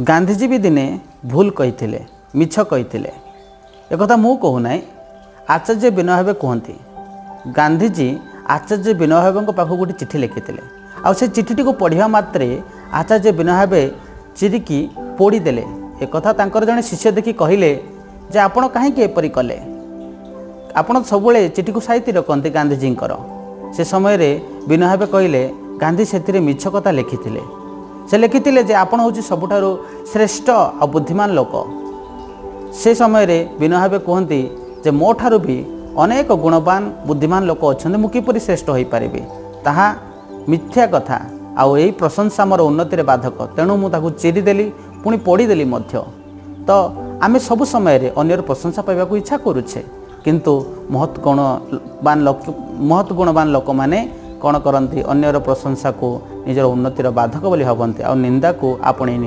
गांधीजी भी दिने भूल कही मिछ कही एक मु कहूना आचार्य विनोबा भावे कहती गांधीजी आचार्य विनोबा भावे पाख गोटे चिठी लिखी आ से चिठीटी को पढ़ा मात्रे आचार्य विनोबा भावे चिरिकी पोड़ीदेले एक जड़े शिष्य देखी कहले जे आपण कहीं एपरी कले आपण सब चिठी को साइती रखते गांधीजी से समय विनोबा भावे कहले गांधी से मिछ कथा लिखी से लिखी जे आपण हूँ सबुठारु श्रेष्ठ और बुद्धिमान लोक से समय विनोबा भावे कहती जे मो ठारू भी अनेक गुणवान बुद्धिमान लोक अच्छा मु किपरि श्रेष्ठ हो पारि ताहा मिथ्या कथा आउ यही प्रशंसा मोर उन्नति बाधक तेणु मुझे चिरीदेली पुणी पढ़ीदेली तो आम सब समय अन्यर प्रशंसा पाइबा इच्छा करुचे किंतु महत् गुणवान लोक मैंने कौन करती अन्यर प्रशंसा को निजर उन्नतिर बाधक बोली भावती आ निंदा को आपणे